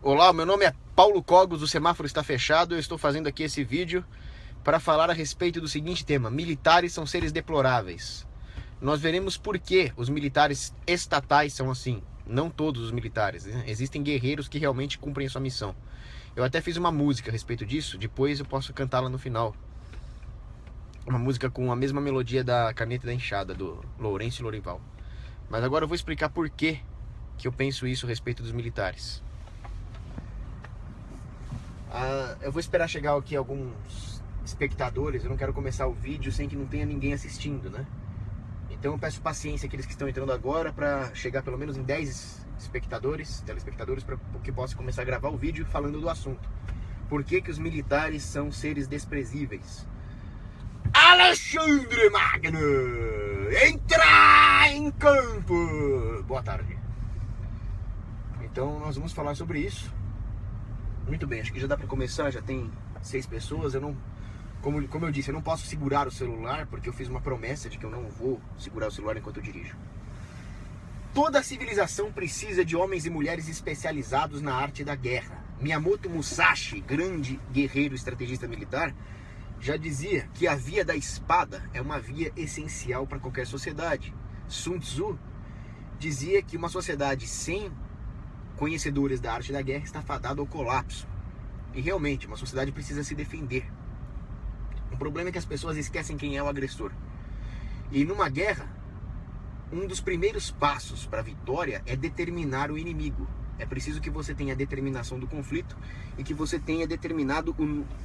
Olá, meu nome é Paulo Cogos, o semáforo está fechado. Eu estou fazendo aqui esse vídeo para falar a respeito do seguinte tema: militares são seres deploráveis. Nós veremos por que os militares estatais são assim. Não todos os militares, né? Existem guerreiros que realmente cumprem a sua missão. Eu até fiz uma música a respeito disso, depois eu posso cantá-la no final. Uma música com a mesma melodia da Caneta da Enxada, do Lourenço Lorival. Mas agora eu vou explicar por que eu penso isso a respeito dos militares. Eu vou esperar chegar aqui alguns espectadores. Eu não quero começar o vídeo sem que não tenha ninguém assistindo, né? Então eu peço paciência àqueles que estão entrando agora para chegar pelo menos em 10 telespectadores, para que possa começar a gravar o vídeo falando do assunto. Por que os militares são seres desprezíveis? Alexandre Magno, entrar em campo! Boa tarde. Então nós vamos falar sobre isso. Muito bem, acho que já dá para começar, já tem 6 pessoas. Como eu disse, eu não posso segurar o celular, porque eu fiz uma promessa de que eu não vou segurar o celular enquanto eu dirijo. Toda civilização precisa de homens e mulheres especializados na arte da guerra. Miyamoto Musashi, grande guerreiro e estrategista militar, já dizia que a via da espada é uma via essencial para qualquer sociedade. Sun Tzu dizia que uma sociedade sem conhecedores da arte da guerra está fadada ao colapso. E realmente, uma sociedade precisa se defender. O problema é que as pessoas esquecem quem é o agressor. E numa guerra, um dos primeiros passos para a vitória é determinar o inimigo. É preciso que você tenha a determinação do conflito e que você tenha determinado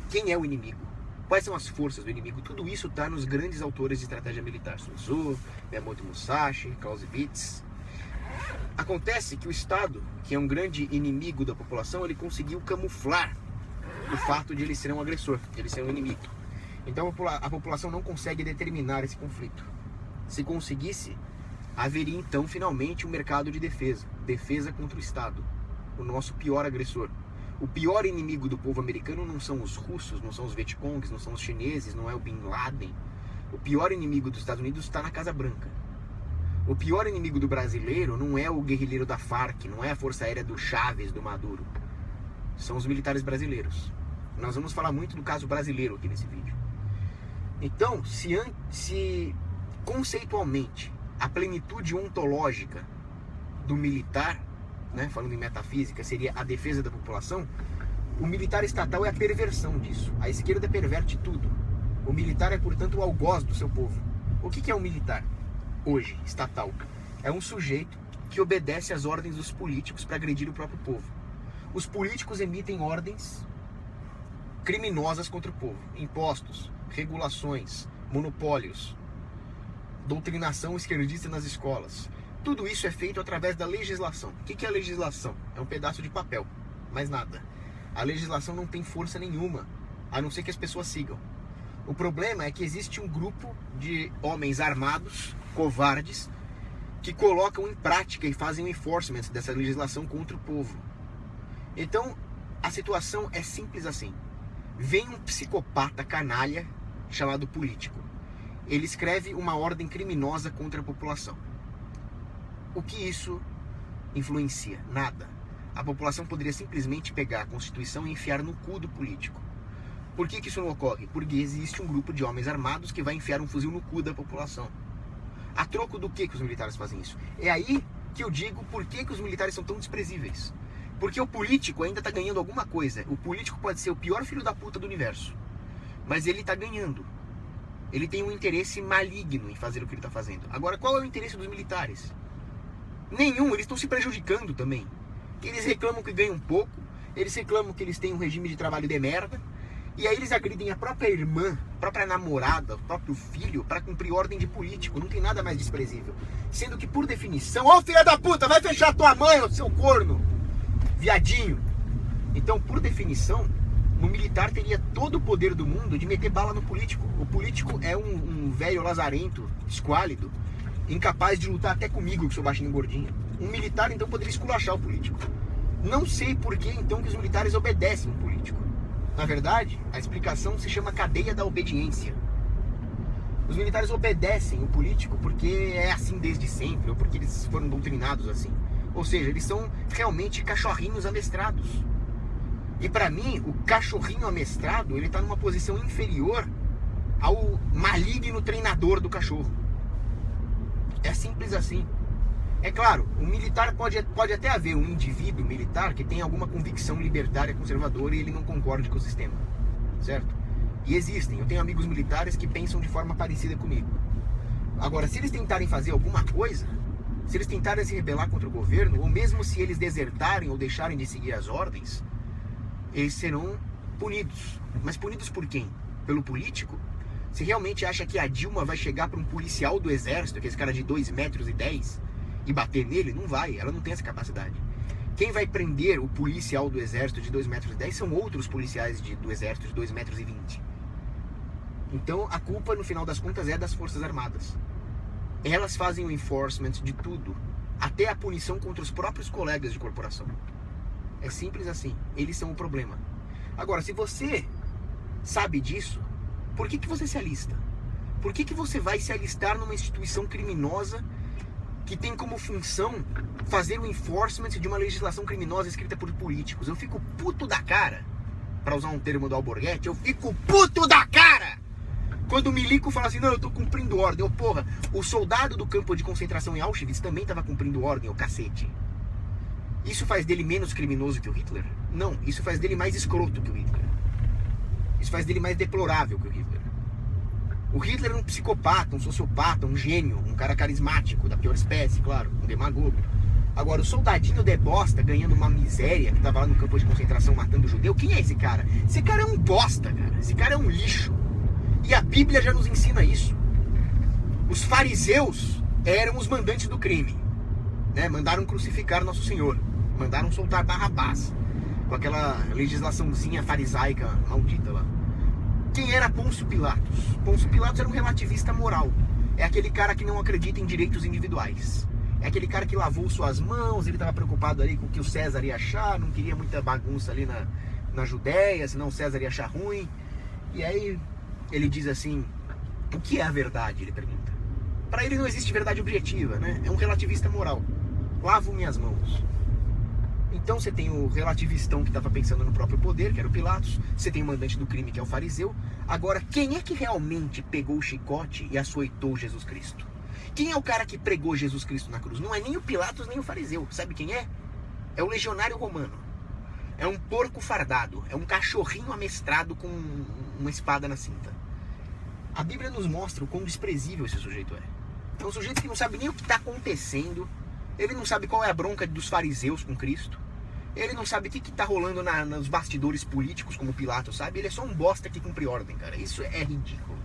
quem é o inimigo. Quais são as forças do inimigo? Tudo isso está nos grandes autores de estratégia militar. Sun Tzu, Miyamoto Musashi, Clausewitz. Acontece que o Estado, que é um grande inimigo da população, ele conseguiu camuflar o fato de ele ser um agressor, de ele ser um inimigo. Então a população não consegue determinar esse conflito. Se conseguisse, haveria então finalmente um mercado de defesa. Defesa contra o Estado, o nosso pior agressor. O pior inimigo do povo americano não são os russos, não são os Vietcongs, não são os chineses, não é o Bin Laden. O pior inimigo dos Estados Unidos está na Casa Branca. O pior inimigo do brasileiro não é o guerrilheiro da Farc, não é a força aérea do Chaves, do Maduro. São os militares brasileiros. Nós vamos falar muito do caso brasileiro aqui nesse vídeo. Então, se conceitualmente a plenitude ontológica do militar, né, falando em metafísica, seria a defesa da população, o militar estatal é a perversão disso. A esquerda perverte tudo. O militar é, portanto, o algoz do seu povo. O que é um militar? Hoje, estatal, é um sujeito que obedece às ordens dos políticos para agredir o próprio povo. Os políticos emitem ordens criminosas contra o povo. Impostos, regulações, monopólios, doutrinação esquerdista nas escolas. Tudo isso é feito através da legislação. O que é a legislação? É um pedaço de papel, mais nada. A legislação não tem força nenhuma, a não ser que as pessoas sigam. O problema é que existe um grupo de homens armados, covardes, que colocam em prática e fazem o enforcement dessa legislação contra o povo. Então, a situação é simples assim. Vem um psicopata canalha chamado político. Ele escreve uma ordem criminosa contra a população. O que isso influencia? Nada. A população poderia simplesmente pegar a Constituição e enfiar no cu do político. Por que isso não ocorre? Porque existe um grupo de homens armados que vai enfiar um fuzil no cu da população. A troco do que os militares fazem isso? É aí que eu digo por que os militares são tão desprezíveis. Porque o político ainda está ganhando alguma coisa. O político pode ser o pior filho da puta do universo, mas ele está ganhando. Ele tem um interesse maligno em fazer o que ele está fazendo. Agora, qual é o interesse dos militares? Nenhum, eles estão se prejudicando também. Eles reclamam que ganham pouco, eles reclamam que eles têm um regime de trabalho de merda, e aí eles agridem a própria irmã, a própria namorada, o próprio filho, para cumprir ordem de político. Não tem nada mais desprezível. Sendo que, por definição, ô filha da puta, vai fechar tua mãe, ô seu corno, viadinho. Então, por definição, o militar teria todo o poder do mundo de meter bala no político. O político é um velho lazarento, esquálido, incapaz de lutar até comigo, que sou baixinho e gordinho. Um militar, então, poderia esculachar o político. Não sei por que, então, que os militares obedecem o político. Na verdade, a explicação se chama cadeia da obediência. Os militares obedecem o político porque é assim desde sempre, ou porque eles foram doutrinados assim. Ou seja, eles são realmente cachorrinhos amestrados. E pra mim, o cachorrinho amestrado, ele tá numa posição inferior ao maligno treinador do cachorro. É simples assim. É claro, o militar pode até haver um indivíduo militar que tem alguma convicção libertária conservadora e ele não concorde com o sistema, certo? E existem, eu tenho amigos militares que pensam de forma parecida comigo. Agora, se eles tentarem fazer alguma coisa, se eles tentarem se rebelar contra o governo, ou mesmo se eles desertarem ou deixarem de seguir as ordens, eles serão punidos. Mas punidos por quem? Pelo político? Você realmente acha que a Dilma vai chegar para um policial do exército, que é esse cara de 2,10 metros, e bater nele? Não vai, ela não tem essa capacidade. Quem vai prender o policial do exército de 2,10 metros são outros policiais do exército de 2,20 metros. Então a culpa, no final das contas, é das Forças Armadas. Elas fazem o enforcement de tudo, até a punição contra os próprios colegas de corporação. É simples assim, eles são o problema. Agora, se você sabe disso, por que você se alista? Por que você vai se alistar numa instituição criminosa que tem como função fazer o enforcement de uma legislação criminosa escrita por políticos? Eu fico puto da cara, para usar um termo do Alborguete, eu fico puto da cara quando o milico fala assim, não, eu tô cumprindo ordem. Porra, o soldado do campo de concentração em Auschwitz também tava cumprindo ordem, cacete. Isso faz dele menos criminoso que o Hitler? Não, isso faz dele mais escroto que o Hitler. Isso faz dele mais deplorável que o Hitler. O Hitler era um psicopata, um sociopata, um gênio, um cara carismático, da pior espécie, claro, um demagogo. Agora, o soldadinho de bosta ganhando uma miséria, que tava lá no campo de concentração matando judeu, quem é esse cara? Esse cara é um bosta, cara. Esse cara é um lixo. E a Bíblia já nos ensina isso. Os fariseus eram os mandantes do crime, né? Mandaram crucificar Nosso Senhor. Mandaram soltar Barrabás, com aquela legislaçãozinha farisaica maldita lá. Quem era Pôncio Pilatos? Pôncio Pilatos era um relativista moral. É aquele cara que não acredita em direitos individuais. É aquele cara que lavou suas mãos, ele estava preocupado ali com o que o César ia achar, não queria muita bagunça ali na Judéia, senão o César ia achar ruim. E aí ele diz assim, o que é a verdade? Ele pergunta. Para ele não existe verdade objetiva, né? É um relativista moral. Lavo minhas mãos. Então você tem o relativistão que estava pensando no próprio poder, que era o Pilatos. Você tem o mandante do crime, que é o fariseu. Agora, quem é que realmente pegou o chicote e açoitou Jesus Cristo? Quem é o cara que pregou Jesus Cristo na cruz? Não é nem o Pilatos, nem o fariseu. Sabe quem é? É o legionário romano. É um porco fardado. É um cachorrinho amestrado com uma espada na cinta. A Bíblia nos mostra o quão desprezível esse sujeito é. É um sujeito que não sabe nem o que está acontecendo. Ele não sabe qual é a bronca dos fariseus com Cristo. Ele não sabe o que está rolando nos bastidores políticos, como Pilatos sabe. Ele é só um bosta que cumpre ordem, cara. Isso é ridículo.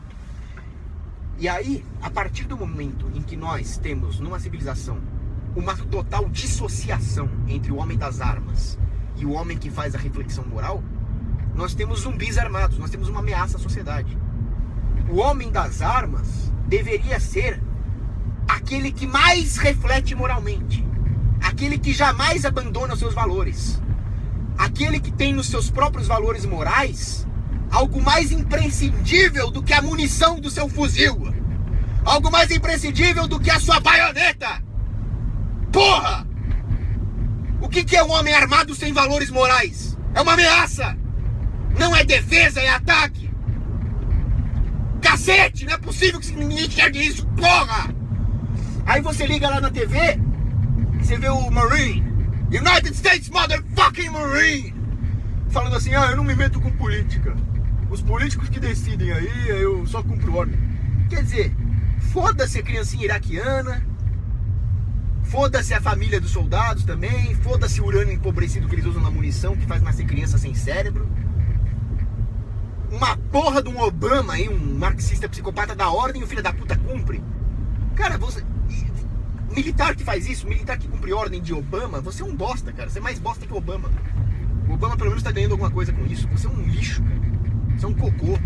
E aí, a partir do momento em que nós temos, numa civilização, uma total dissociação entre o homem das armas e o homem que faz a reflexão moral, nós temos zumbis armados, nós temos uma ameaça à sociedade. O homem das armas deveria ser aquele que mais reflete moralmente, aquele que jamais abandona os seus valores, aquele que tem nos seus próprios valores morais algo mais imprescindível do que a munição do seu fuzil, algo mais imprescindível do que a sua baioneta. Porra! O que é um homem armado sem valores morais? É uma ameaça! Não é defesa, é ataque! Cacete! Não é possível que ninguém enxergue isso, porra! Aí você liga lá na TV, você vê o Marine, United States Motherfucking Marine, falando assim, eu não me meto com política. Os políticos que decidem aí, eu só cumpro ordem. Quer dizer, foda-se a criancinha iraquiana, foda-se a família dos soldados também, foda-se o urânio empobrecido que eles usam na munição, que faz nascer criança sem cérebro. Uma porra de um Obama aí, um marxista psicopata da ordem, o filho da puta cumpre. Cara, você... militar que faz isso, militar que cumpre ordem de Obama, você é um bosta, cara. Você é mais bosta que o Obama. O Obama pelo menos tá ganhando alguma coisa com isso. Você é um lixo, cara. Você é um cocô.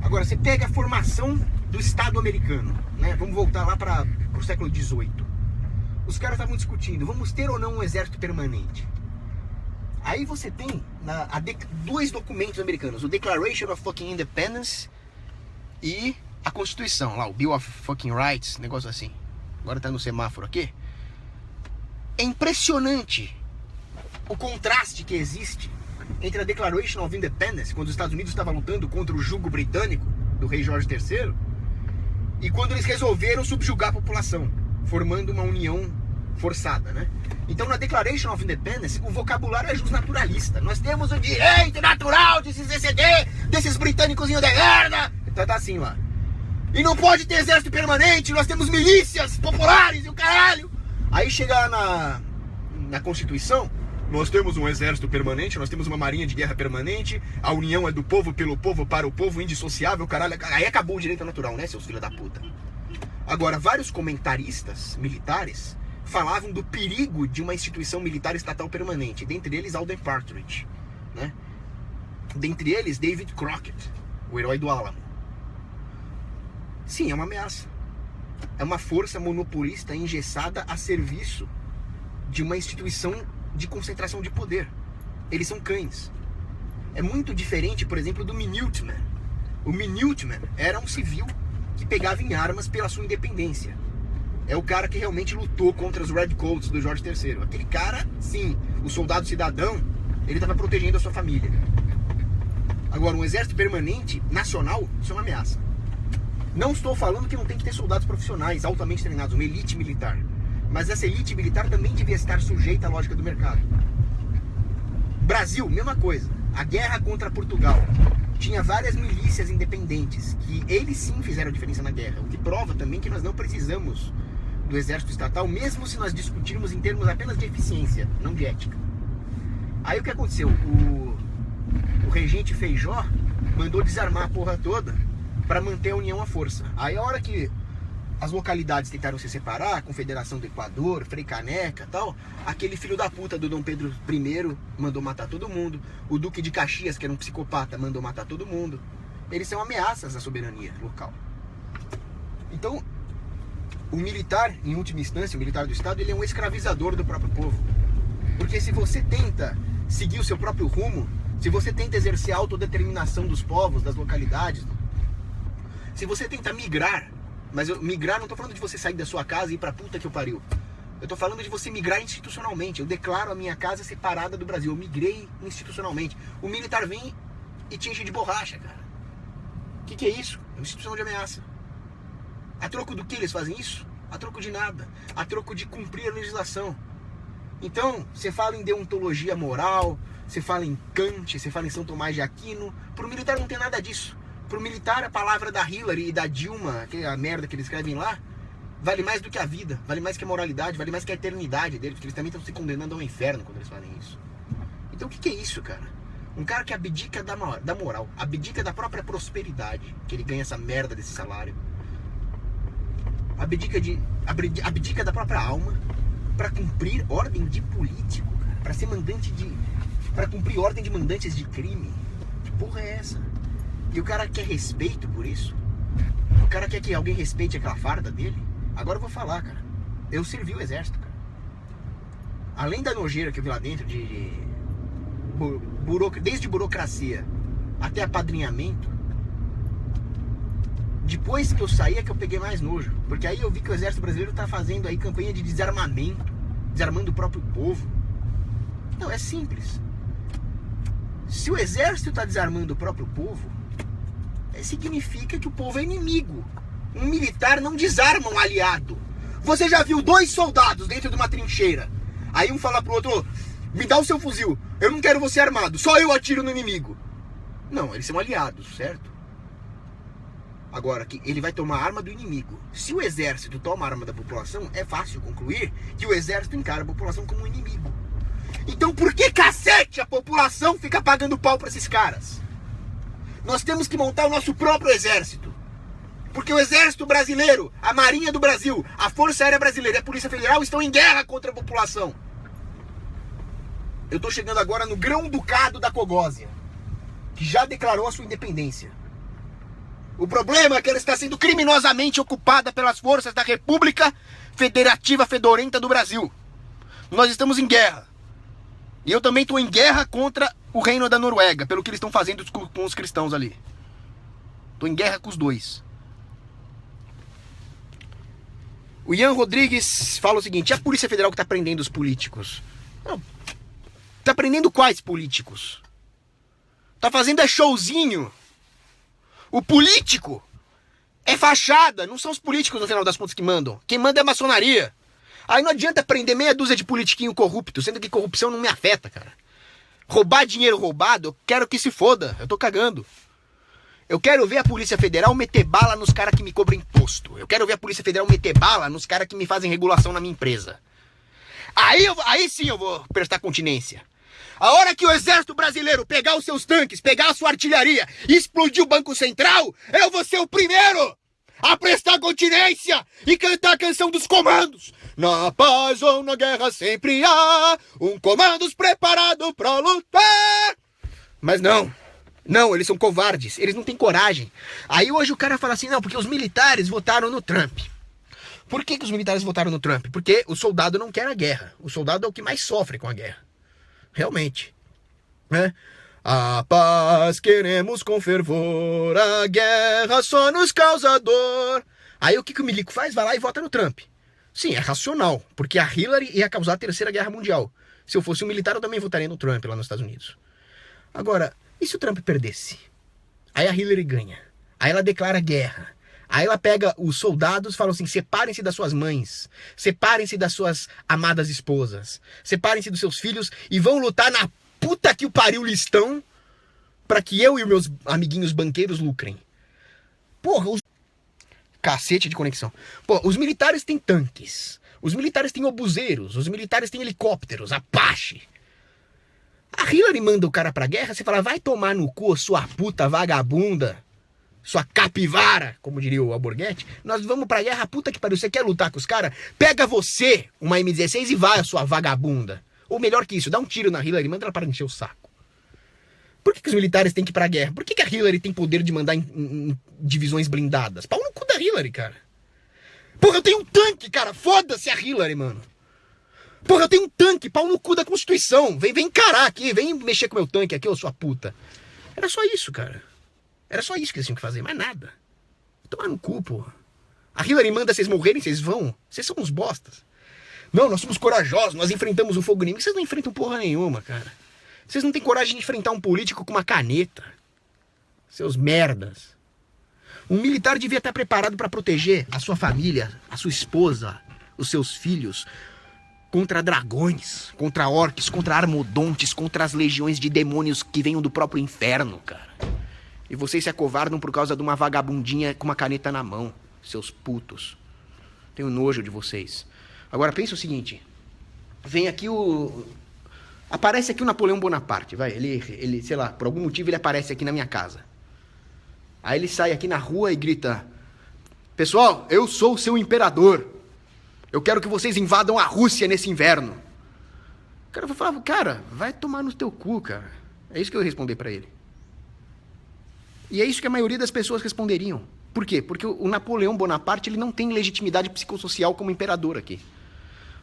Agora, você pega a formação do Estado americano, né? Vamos voltar lá para o século XVIII. Os caras estavam discutindo, vamos ter ou não um exército permanente? Aí você tem dois documentos americanos, o Declaration of Fucking Independence e a Constituição, lá, o Bill of Fucking Rights, negócio assim. Agora tá no semáforo aqui. É impressionante o contraste que existe entre a Declaration of Independence, quando os Estados Unidos estavam lutando contra o jugo britânico do rei Jorge III, e quando eles resolveram subjugar a população, formando uma união forçada, né? Então, na Declaration of Independence, o vocabulário é justnaturalista. Nós temos o direito natural de se exceder desses britânicos de merda. Então tá assim lá. E não pode ter exército permanente, nós temos milícias populares e o caralho. Aí chega na Constituição, nós temos um exército permanente, nós temos uma marinha de guerra permanente, a união é do povo, pelo povo, para o povo, indissociável, caralho. Aí acabou o direito natural, né, seus filhos da puta? Agora, vários comentaristas militares falavam do perigo de uma instituição militar estatal permanente, dentre eles Alden Partridge, né? Dentre eles David Crockett, o herói do Álamo. Sim, é uma ameaça. É uma força monopolista engessada a serviço de uma instituição de concentração de poder. Eles são cães. É muito diferente, por exemplo, do Minuteman. O Minuteman era um civil que pegava em armas pela sua independência. É o cara que realmente lutou contra os Redcoats do Jorge III. Aquele cara, sim, o soldado cidadão, ele estava protegendo a sua família. Agora, um exército permanente, nacional, isso é uma ameaça. Não estou falando que não tem que ter soldados profissionais, altamente treinados, uma elite militar. Mas essa elite militar também devia estar sujeita à lógica do mercado. Brasil, mesma coisa. A guerra contra Portugal. Tinha várias milícias independentes, que eles sim fizeram a diferença na guerra. O que prova também que nós não precisamos do exército estatal, mesmo se nós discutirmos em termos apenas de eficiência, não de ética. Aí o que aconteceu? O regente Feijó mandou desarmar a porra toda para manter a união à força. Aí a hora que as localidades tentaram se separar, a Confederação do Equador, Frei Caneca e tal, aquele filho da puta do Dom Pedro I mandou matar todo mundo, o Duque de Caxias, que era um psicopata, mandou matar todo mundo. Eles são ameaças à soberania local. Então, o militar, em última instância, o militar do Estado, ele é um escravizador do próprio povo. Porque se você tenta seguir o seu próprio rumo, se você tenta exercer a autodeterminação dos povos, das localidades, se você tenta migrar, mas migrar não tô falando de você sair da sua casa e ir pra puta que eu pariu. Eu tô falando de você migrar institucionalmente. Eu declaro a minha casa separada do Brasil. Eu migrei institucionalmente. O militar vem e te enche de borracha, cara. O que é isso? É uma instituição de ameaça. A troco do que eles fazem isso? A troco de nada. A troco de cumprir a legislação. Então, você fala em deontologia moral, você fala em Kant, você fala em São Tomás de Aquino. Pro militar não tem nada disso. Pro militar, a palavra da Hillary e da Dilma, que é a merda que eles escrevem lá, vale mais do que a vida, vale mais que a moralidade, vale mais que a eternidade deles, porque eles também estão se condenando ao inferno quando eles fazem isso. Então o que é isso, cara? Um cara que abdica da moral, abdica da própria prosperidade, que ele ganha essa merda desse salário, abdica da própria alma para cumprir ordem de político, cara, para ser mandante para cumprir ordem de mandantes de crime. Que porra é essa? E o cara quer respeito por isso? O cara quer que alguém respeite aquela farda dele? Agora eu vou falar, cara. Eu servi o exército, cara. Além da nojeira que eu vi lá dentro, desde burocracia até apadrinhamento, depois que eu saí é que eu peguei mais nojo. Porque aí eu vi que o exército brasileiro tá fazendo aí campanha de desarmamento, desarmando o próprio povo. Não, é simples. Se o exército tá desarmando o próprio povo, significa que o povo é inimigo. Um militar não desarma um aliado. Você já viu 2 soldados dentro de uma trincheira, aí um fala pro outro: me dá o seu fuzil, eu não quero você armado, só eu atiro no inimigo. Não, eles são aliados, certo? Agora, que ele vai tomar a arma do inimigo. Se o exército toma a arma da população, é fácil concluir que o exército encara a população como um inimigo. Então por que cacete a população fica pagando pau pra esses caras? Nós temos que montar o nosso próprio exército. Porque o exército brasileiro, a Marinha do Brasil, a Força Aérea Brasileira e a Polícia Federal estão em guerra contra a população. Eu estou chegando agora no Grão-Ducado da Cogósia, que já declarou a sua independência. O problema é que ela está sendo criminosamente ocupada pelas forças da República Federativa Fedorenta do Brasil. Nós estamos em guerra. E eu também estou em guerra contra o reino da Noruega, pelo que eles estão fazendo com os cristãos ali. Estou em guerra com os dois. O Ian Rodrigues fala o seguinte: é a Polícia Federal que tá prendendo os políticos. Não. Tá prendendo quais políticos? Tá fazendo é showzinho. O político é fachada. Não são os políticos, no final das contas, que mandam. Quem manda é a maçonaria. Aí não adianta prender meia dúzia de politiquinho corrupto, sendo que corrupção não me afeta, cara. Roubar dinheiro roubado, eu quero que se foda. Eu tô cagando. Eu quero ver a Polícia Federal meter bala nos caras que me cobram imposto. Eu quero ver a Polícia Federal meter bala nos caras que me fazem regulação na minha empresa. Aí sim eu vou prestar continência. A hora que o Exército Brasileiro pegar os seus tanques, pegar a sua artilharia e explodir o Banco Central, eu vou ser o primeiro a prestar continência e cantar a canção dos comandos. Na paz ou na guerra sempre há um comandos preparado pra lutar. Mas não, eles são covardes, eles não têm coragem. Aí hoje o cara fala assim, não, porque os militares votaram no Trump. Por que os militares votaram no Trump? Porque o soldado não quer a guerra. O soldado é o que mais sofre com a guerra. Realmente. Né? A paz queremos com fervor, a guerra só nos causa dor. Aí o que o milico faz? Vai lá e vota no Trump. Sim, é racional, porque a Hillary ia causar a Terceira Guerra Mundial. Se eu fosse um militar, eu também votaria no Trump lá nos Estados Unidos. Agora, e se o Trump perdesse? Aí a Hillary ganha. Aí ela declara guerra. Aí ela pega os soldados e fala assim, separem-se das suas mães, separem-se das suas amadas esposas, separem-se dos seus filhos e vão lutar na puta que o pariu listão pra que eu e os meus amiguinhos banqueiros lucrem. Porra, cacete de conexão. Pô, os militares têm tanques, os militares têm obuseiros, os militares têm helicópteros, Apache. A Hillary manda o cara pra guerra, você fala, vai tomar no cu, sua puta vagabunda. Sua capivara, como diria o Alborguete, nós vamos pra guerra, puta que pariu, você quer lutar com os caras? Pega você, uma M16 e vai, a sua vagabunda. Ou melhor que isso, dá um tiro na Hillary e manda ela para encher o saco. Por que os militares têm que ir pra guerra? Por que a Hillary tem poder de mandar em divisões blindadas? Pau no cu da Hillary, cara. Porra, eu tenho um tanque, cara, foda-se a Hillary, mano. Porra, eu tenho um tanque, pau no cu da Constituição. Vem encarar aqui, vem mexer com meu tanque aqui, ô sua puta. Era só isso, cara. Era só isso que eles tinham que fazer, mais nada. Tomar no cu, porra. A Hillary manda vocês morrerem, vocês vão. Vocês são uns bostas. Não, nós somos corajosos, nós enfrentamos o fogo inimigo. Vocês não enfrentam porra nenhuma, cara. Vocês não têm coragem de enfrentar um político com uma caneta. Seus merdas. Um militar devia estar preparado para proteger a sua família, a sua esposa, os seus filhos, contra dragões, contra orques, contra armodontes, contra as legiões de demônios que venham do próprio inferno, cara. E vocês se acovardam por causa de uma vagabundinha com uma caneta na mão, seus putos. Tenho nojo de vocês. Agora pensa o seguinte, vem aqui aparece aqui o Napoleão Bonaparte, vai, ele, sei lá, por algum motivo ele aparece aqui na minha casa. Aí ele sai aqui na rua e grita, pessoal, eu sou o seu imperador. Eu quero que vocês invadam a Rússia nesse inverno. O cara vai falar, cara, vai tomar no teu cu, cara. É isso que eu ia responder pra ele. E é isso que a maioria das pessoas responderiam. Por quê? Porque o Napoleão Bonaparte ele não tem legitimidade psicossocial como imperador aqui.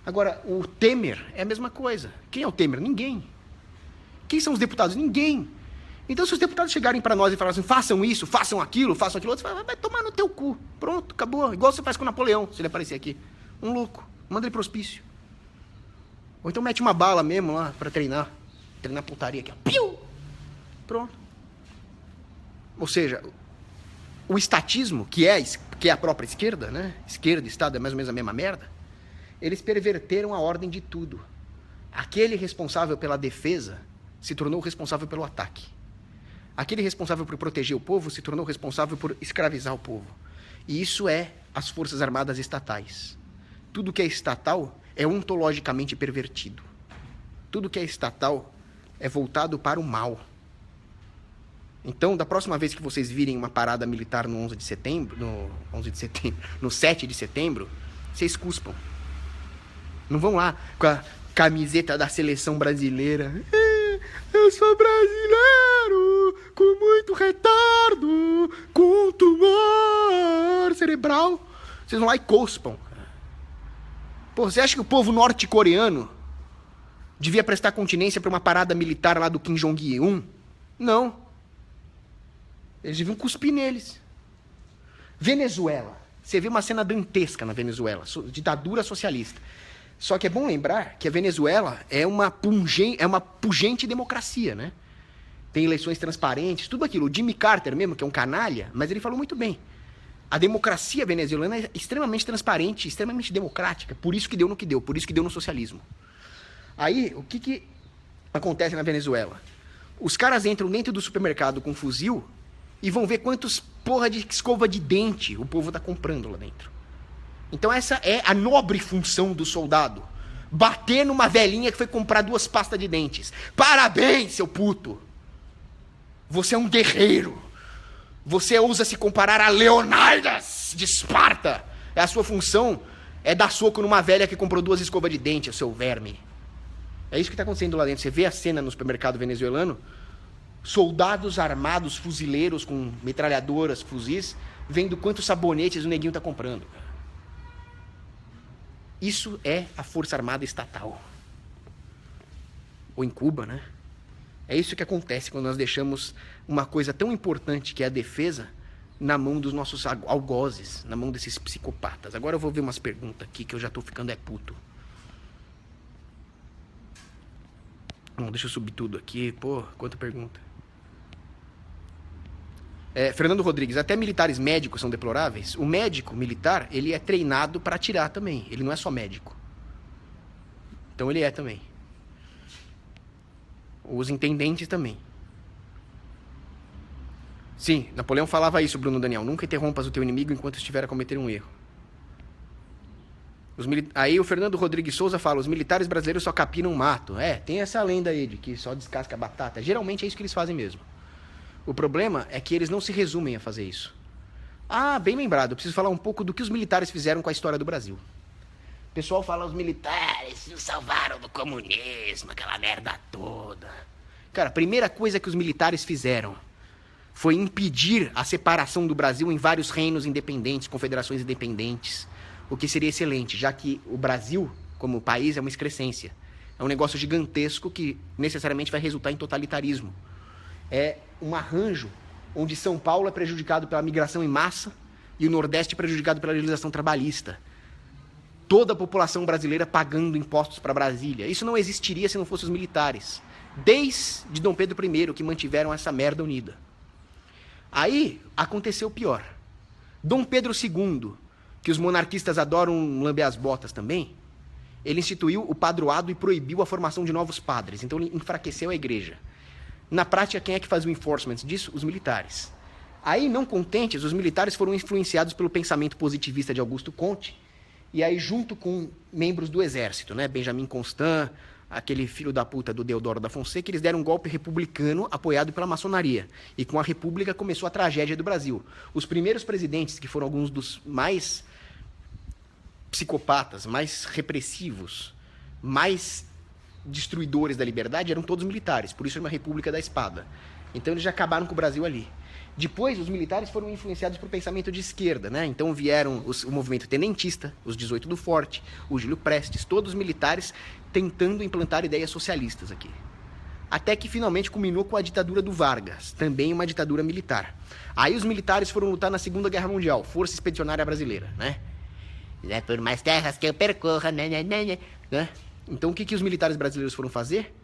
Agora, o Temer é a mesma coisa. Quem é o Temer? Ninguém. Quem são os deputados? Ninguém. Então, se os deputados chegarem para nós e falarem assim, façam isso, façam aquilo outro, você fala, vai tomar no teu cu. Pronto, acabou. Igual você faz com o Napoleão, se ele aparecer aqui. Um louco. Manda ele pro hospício. Ou então mete uma bala mesmo lá para treinar. Treinar putaria aqui. Piu! Pronto. Ou seja, o estatismo, que é a própria esquerda, né? Esquerda e Estado é mais ou menos a mesma merda. Eles perverteram a ordem de tudo. Aquele responsável pela defesa se tornou responsável pelo ataque. Aquele responsável por proteger o povo se tornou responsável por escravizar o povo. E isso é as Forças Armadas estatais. Tudo que é estatal é ontologicamente pervertido. Tudo que é estatal é voltado para o mal. Então, da próxima vez que vocês virem uma parada militar no 7 de setembro, vocês cuspam. Não vão lá com a camiseta da seleção brasileira. Eu sou brasileiro, com muito retardo, com tumor cerebral. Vocês vão lá e cuspam. Pô, você acha que o povo norte-coreano devia prestar continência para uma parada militar lá do Kim Jong-un? Não. Eles deviam cuspir neles. Venezuela. Você vê uma cena dantesca na Venezuela, ditadura socialista. Só que é bom lembrar que a Venezuela é uma pungente democracia, né? Tem eleições transparentes, tudo aquilo. O Jimmy Carter mesmo, que é um canalha, mas ele falou muito bem. A democracia venezuelana é extremamente transparente, extremamente democrática. Por isso que deu no que deu, por isso que deu no socialismo. Aí, o que acontece na Venezuela? Os caras entram dentro do supermercado com um fuzil e vão ver quantos porra de escova de dente o povo tá comprando lá dentro. Então essa é a nobre função do soldado. Bater numa velhinha que foi comprar 2 pastas de dentes. Parabéns, seu puto! Você é um guerreiro. Você ousa se comparar a Leonidas de Esparta. A sua função é dar soco numa velha que comprou 2 escovas de dente, o seu verme. É isso que está acontecendo lá dentro. Você vê a cena no supermercado venezuelano, soldados armados, fuzileiros com metralhadoras, fuzis, vendo quantos sabonetes o neguinho está comprando. Isso é a Força Armada Estatal. Ou em Cuba, né? É isso que acontece quando nós deixamos uma coisa tão importante que é a defesa na mão dos nossos algozes, na mão desses psicopatas. Agora eu vou ver umas perguntas aqui que eu já tô ficando puto. Bom, deixa eu subir tudo aqui. Pô, quanta pergunta. Fernando Rodrigues, até militares médicos são deploráveis. O médico militar, ele é treinado para atirar também. Ele não é só médico. Então ele é também. Os intendentes também. Sim, Napoleão falava isso, Bruno Daniel. Nunca interrompas o teu inimigo enquanto estiver a cometer um erro. Aí o Fernando Rodrigues Souza fala, os militares brasileiros só capinam mato. Tem essa lenda aí de que só descasca batata. Geralmente é isso que eles fazem mesmo. O problema é que eles não se resumem a fazer isso. Ah, bem lembrado, eu preciso falar um pouco do que os militares fizeram com a história do Brasil. O pessoal fala, os militares nos salvaram do comunismo, aquela merda toda. Cara, a primeira coisa que os militares fizeram foi impedir a separação do Brasil em vários reinos independentes, confederações independentes, o que seria excelente, já que o Brasil, como país, é uma excrescência. É um negócio gigantesco que necessariamente vai resultar em totalitarismo. É um arranjo onde São Paulo é prejudicado pela migração em massa e o Nordeste é prejudicado pela legislação trabalhista. Toda a população brasileira pagando impostos para Brasília. Isso não existiria se não fossem os militares. Desde Dom Pedro I, que mantiveram essa merda unida. Aí aconteceu o pior. Dom Pedro II, que os monarquistas adoram lamber as botas também, ele instituiu o padroado e proibiu a formação de novos padres. Então ele enfraqueceu a igreja. Na prática, quem é que faz o enforcement disso? Os militares. Aí, não contentes, os militares foram influenciados pelo pensamento positivista de Augusto Comte, e aí, junto com membros do exército, né? Benjamin Constant, aquele filho da puta do Deodoro da Fonseca, eles deram um golpe republicano apoiado pela maçonaria. E com a República começou a tragédia do Brasil. Os primeiros presidentes, que foram alguns dos mais psicopatas, mais repressivos, mais destruidores da liberdade, eram todos militares. Por isso é uma República da Espada. Então eles já acabaram com o Brasil ali. Depois, os militares foram influenciados por pensamento de esquerda, né? Então vieram o movimento tenentista, os 18 do Forte, o Júlio Prestes, todos militares tentando implantar ideias socialistas aqui. Até que finalmente culminou com a ditadura do Vargas, também uma ditadura militar. Aí os militares foram lutar na Segunda Guerra Mundial, Força Expedicionária Brasileira, né? É por mais terras que eu percorra, né? Então o que os militares brasileiros foram fazer?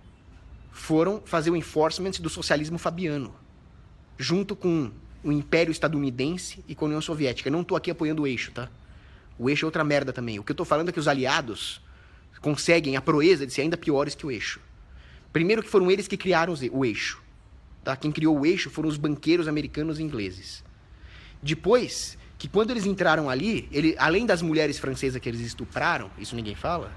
Foram fazer o enforcement do socialismo fabiano, junto com o Império Estadunidense e com a União Soviética. Eu não estou aqui apoiando o eixo, tá? O eixo é outra merda também. O que eu estou falando é que os aliados conseguem a proeza de ser ainda piores que o eixo. Primeiro que foram eles que criaram o eixo. Tá? Quem criou o eixo foram os banqueiros americanos e ingleses. Depois, que quando eles entraram ali, além das mulheres francesas que eles estupraram, isso ninguém fala,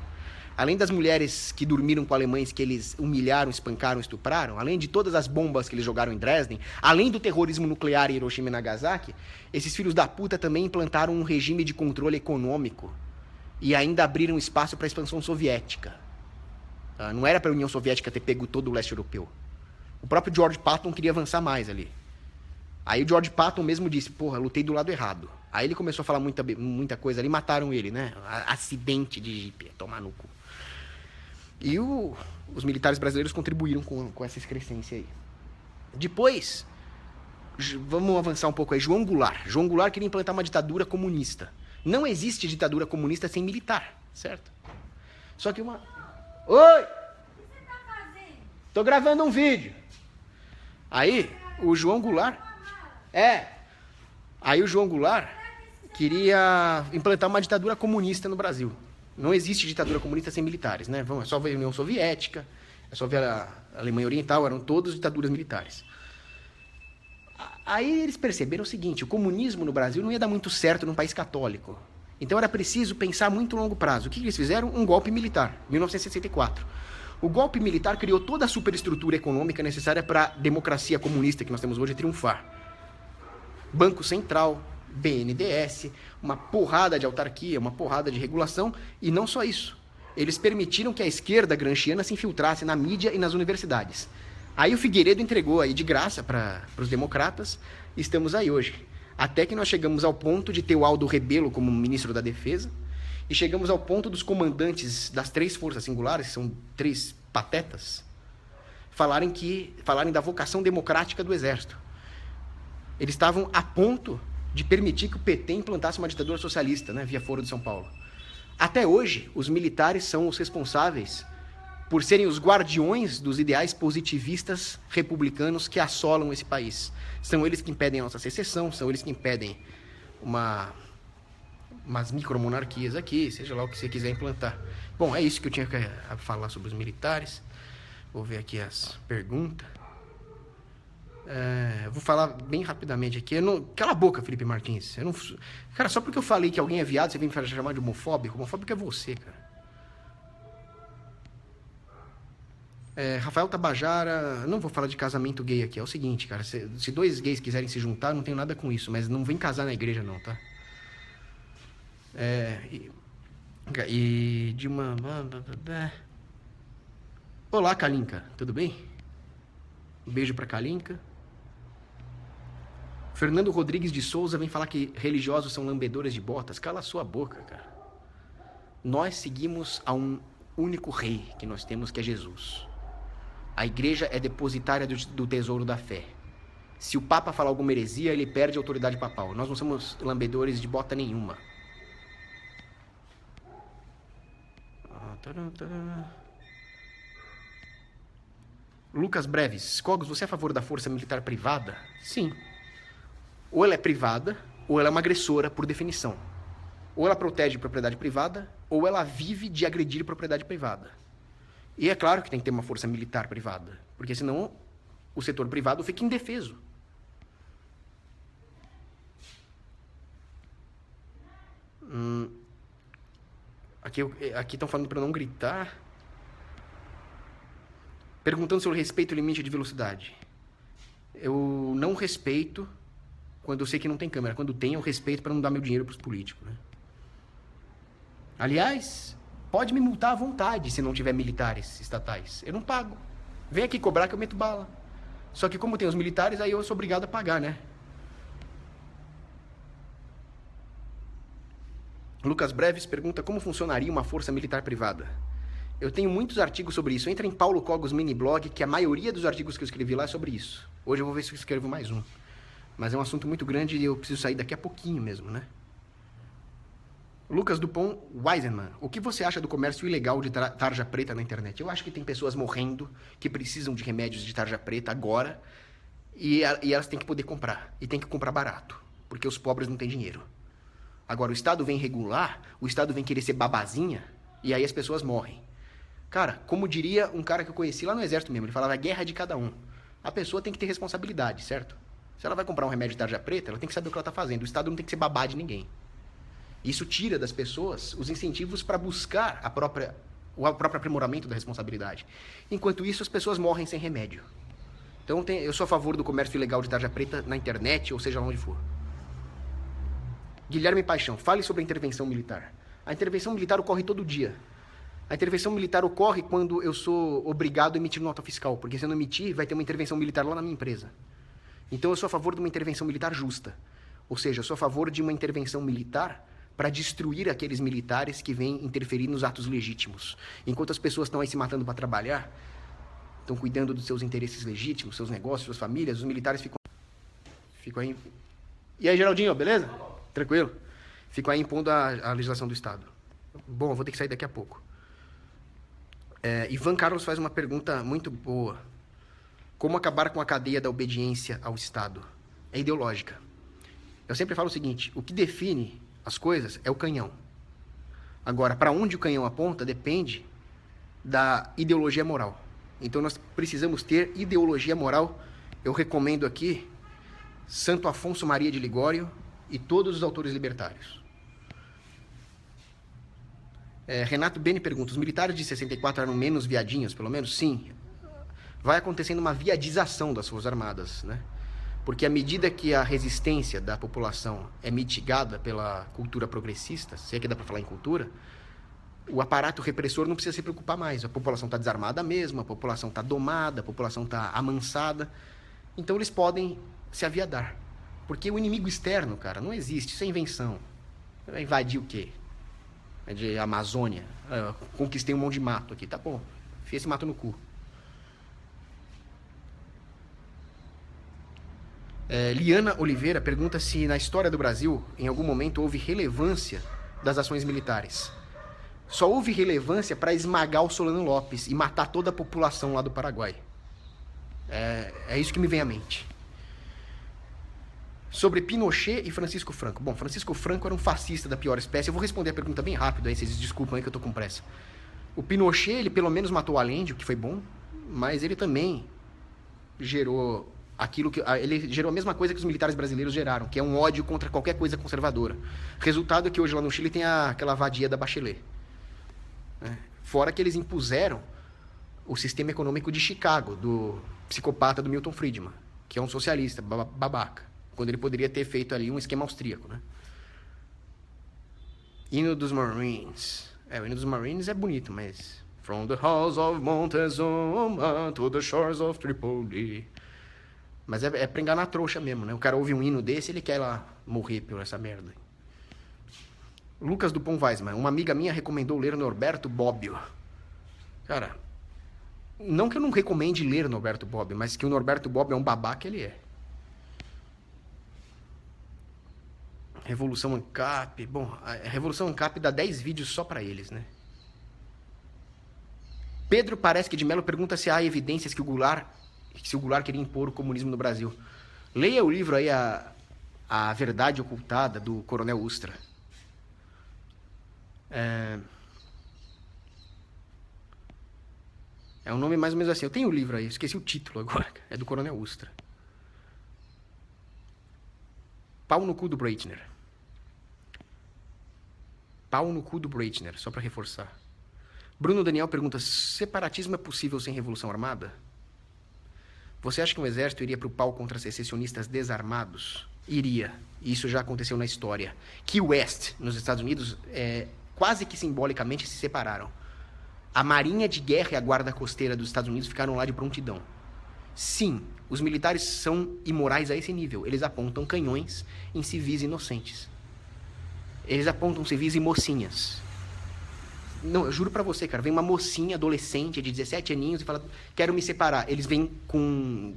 além das mulheres que dormiram com alemães que eles humilharam, espancaram, estupraram, além de todas as bombas que eles jogaram em Dresden, além do terrorismo nuclear em Hiroshima e Nagasaki, esses filhos da puta também implantaram um regime de controle econômico e ainda abriram espaço para a expansão soviética. Não era para a União Soviética ter pego todo o leste europeu. O próprio George Patton queria avançar mais ali. Aí o George Patton mesmo disse, porra, lutei do lado errado. Aí ele começou a falar muita coisa ali, mataram ele, né? Acidente de jipe, tomar no cu. E os militares brasileiros contribuíram com essa excrescência aí. Depois, Vamos avançar um pouco aí. João Goulart. João Goulart queria implantar uma ditadura comunista. Não existe ditadura comunista sem militar, certo? Só que uma... Oi! O que você tá fazendo? Tô gravando um vídeo. Aí, o João Goulart... Aí o João Goulart queria implantar uma ditadura comunista no Brasil. Não existe ditadura comunista sem militares, né? É só ver a União Soviética, é só ver a Alemanha Oriental, eram todas ditaduras militares. Aí eles perceberam o seguinte, o comunismo no Brasil não ia dar muito certo num país católico. Então era preciso pensar muito longo prazo. O que eles fizeram? Um golpe militar, 1964. O golpe militar criou toda a superestrutura econômica necessária para a democracia comunista que nós temos hoje triunfar. Banco Central, BNDES, uma porrada de autarquia, uma porrada de regulação, e não só isso. Eles permitiram que a esquerda gramsciana se infiltrasse na mídia e nas universidades. Aí o Figueiredo entregou aí de graça para os democratas, e estamos aí hoje. Até que nós chegamos ao ponto de ter o Aldo Rebelo como ministro da Defesa, e chegamos ao ponto dos comandantes das 3 forças singulares, que são 3 patetas, falarem da vocação democrática do Exército. Eles estavam a ponto de permitir que o PT implantasse uma ditadura socialista, né, via Foro de São Paulo. Até hoje, os militares são os responsáveis por serem os guardiões dos ideais positivistas republicanos que assolam esse país. São eles que impedem a nossa secessão, são eles que impedem umas micromonarquias aqui, seja lá o que você quiser implantar. Bom, é isso que eu tinha que falar sobre os militares. Vou ver aqui as perguntas. Vou falar bem rapidamente aqui. Cala a boca, Felipe Martins. Cara, só porque eu falei que alguém é viado, você vem me chamar de homofóbico? Homofóbico é você, cara. Rafael Tabajara... Não vou falar de casamento gay aqui. É o seguinte, cara. Se 2 gays quiserem se juntar, não tenho nada com isso. Mas não vem casar na igreja, não, tá? E de uma... Olá, Kalinka. Tudo bem? Um beijo pra Kalinka. Fernando Rodrigues de Souza vem falar que religiosos são lambedores de botas. Cala a sua boca, cara. Nós seguimos a um único rei que nós temos, que é Jesus. A igreja é depositária do tesouro da fé. Se o Papa falar alguma heresia, ele perde a autoridade papal. Nós não somos lambedores de bota nenhuma. Lucas Breves. Cogos, você é a favor da força militar privada? Sim. Ou ela é privada, ou ela é uma agressora, por definição. Ou ela protege propriedade privada, ou ela vive de agredir propriedade privada. E é claro que tem que ter uma força militar privada, porque senão o setor privado fica indefeso. Aqui estão falando para não gritar. Perguntando sobre respeito ao limite de velocidade. Eu não respeito quando eu sei que não tem câmera. Quando tem, eu respeito para não dar meu dinheiro para os políticos, né? Aliás, pode me multar à vontade se não tiver militares estatais. Eu não pago. Vem aqui cobrar que eu meto bala. Só que como tem os militares, aí eu sou obrigado a pagar, né? Lucas Breves pergunta como funcionaria uma força militar privada. Eu tenho muitos artigos sobre isso. Entra em Paulo Cogos mini blog, que a maioria dos artigos que eu escrevi lá é sobre isso. Hoje eu vou ver se eu escrevo mais um. Mas é um assunto muito grande e eu preciso sair daqui a pouquinho mesmo, né? Lucas Dupont Weisenman. O que você acha do comércio ilegal de tarja preta na internet? Eu acho que tem pessoas morrendo que precisam de remédios de tarja preta agora e elas têm que poder comprar. E tem que comprar barato, porque os pobres não têm dinheiro. Agora, o Estado vem regular, o Estado vem querer ser babazinha e aí as pessoas morrem. Cara, como diria um cara que eu conheci lá no exército mesmo, ele falava, a guerra é de cada um. A pessoa tem que ter responsabilidade, certo? Se ela vai comprar um remédio de tarja preta, ela tem que saber o que ela está fazendo. O Estado não tem que ser babá de ninguém. Isso tira das pessoas os incentivos para buscar o próprio aprimoramento da responsabilidade. Enquanto isso, as pessoas morrem sem remédio. Então, eu sou a favor do comércio ilegal de tarja preta na internet, ou seja, onde for. Guilherme Paixão, fale sobre a intervenção militar. A intervenção militar ocorre todo dia. A intervenção militar ocorre quando eu sou obrigado a emitir nota fiscal, porque se eu não emitir, vai ter uma intervenção militar lá na minha empresa. Então eu sou a favor de uma intervenção militar justa. Ou seja, eu sou a favor de uma intervenção militar para destruir aqueles militares que vêm interferir nos atos legítimos. Enquanto as pessoas estão aí se matando para trabalhar, estão cuidando dos seus interesses legítimos, seus negócios, suas famílias, os militares ficam... Fico aí... E aí, Geraldinho, beleza? Tranquilo? Fico aí impondo a legislação do Estado. Bom, eu vou ter que sair daqui a pouco. Ivan Carlos faz uma pergunta muito boa. Como acabar com a cadeia da obediência ao Estado? É ideológica. Eu sempre falo o seguinte, o que define as coisas é o canhão. Agora, para onde o canhão aponta depende da ideologia moral. Então, nós precisamos ter ideologia moral. Eu recomendo aqui Santo Afonso Maria de Ligório e todos os autores libertários. Renato Beni pergunta, os militares de 64 eram menos viadinhos, pelo menos? Sim. Vai acontecendo uma viadização das Forças Armadas, né? Porque à medida que a resistência da população é mitigada pela cultura progressista, se é que dá para falar em cultura, o aparato repressor não precisa se preocupar mais. A população está desarmada mesmo, a população está domada, a população está amansada. Então eles podem se aviadar. Porque o inimigo externo, cara, não existe. Isso é invenção. Vai invadir o quê? É de Amazônia. Conquistei um monte de mato aqui. Tá bom. Enfia esse mato no cu. Liana Oliveira pergunta se na história do Brasil, em algum momento, houve relevância das ações militares. Só houve relevância para esmagar o Solano Lopes e matar toda a população lá do Paraguai. É isso que me vem à mente. Sobre Pinochet e Francisco Franco. Bom, Francisco Franco era um fascista da pior espécie. Eu vou responder a pergunta bem rápido, aí vocês desculpam aí que eu tô com pressa. O Pinochet, ele pelo menos matou o Allende, o que foi bom, mas ele também gerou ele gerou a mesma coisa que os militares brasileiros geraram, que é um ódio contra qualquer coisa conservadora. Resultado é que hoje lá no Chile tem aquela vadia da Bachelet. Fora que eles impuseram o sistema econômico de Chicago, do psicopata do Milton Friedman, que é um socialista, babaca, quando ele poderia ter feito ali um esquema austríaco, né? Hino dos Marines. O hino dos Marines é bonito, mas... From the halls of Montezuma to the shores of Tripoli. Mas é pra enganar a trouxa mesmo, né? O cara ouve um hino desse, ele quer lá morrer por essa merda. Lucas Dupont Weisman. Uma amiga minha recomendou ler Norberto Bobbio. Cara, não que eu não recomende ler Norberto Bobbio, mas que o Norberto Bobbio é um babaca, ele é. Revolução ANCAP. Bom, a Revolução ANCAP dá 10 vídeos só pra eles, né? Pedro Parece que de Mello pergunta se há evidências que o Goulart queria impor o comunismo no Brasil. Leia o livro aí, A Verdade Ocultada, do Coronel Ustra. É um nome mais ou menos assim. Eu tenho o livro aí, esqueci o título agora. É do Coronel Ustra. Pau no cu do Breitner. Pau no cu do Breitner, só para reforçar. Bruno Daniel pergunta, separatismo é possível sem revolução armada? Você acha que um exército iria para o pau contra secessionistas desarmados? Iria. Isso já aconteceu na história. Key West, nos Estados Unidos, quase que simbolicamente se separaram. A Marinha de Guerra e a Guarda Costeira dos Estados Unidos ficaram lá de prontidão. Sim, os militares são imorais a esse nível. Eles apontam canhões em civis inocentes. Eles apontam civis e mocinhas. Não, eu juro pra você, cara, vem uma mocinha adolescente de 17 aninhos e fala, quero me separar. Eles vêm com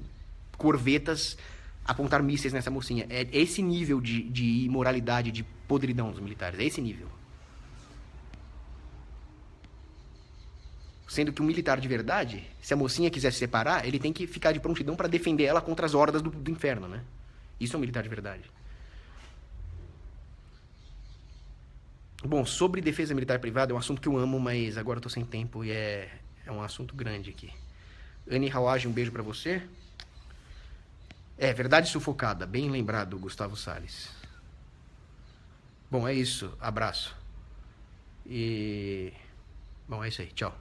corvetas apontar mísseis nessa mocinha. É esse nível de imoralidade, de podridão dos militares. É esse nível. Sendo que um militar de verdade, se a mocinha quiser se separar, ele tem que ficar de prontidão pra defender ela contra as hordas do inferno, né? Isso é um militar de verdade. Bom, sobre defesa militar privada, é um assunto que eu amo, mas agora eu tô sem tempo e é um assunto grande aqui. Anne Hawage, um beijo pra você. Verdade sufocada, bem lembrado, Gustavo Salles. Bom, é isso, abraço. Bom, é isso aí, tchau.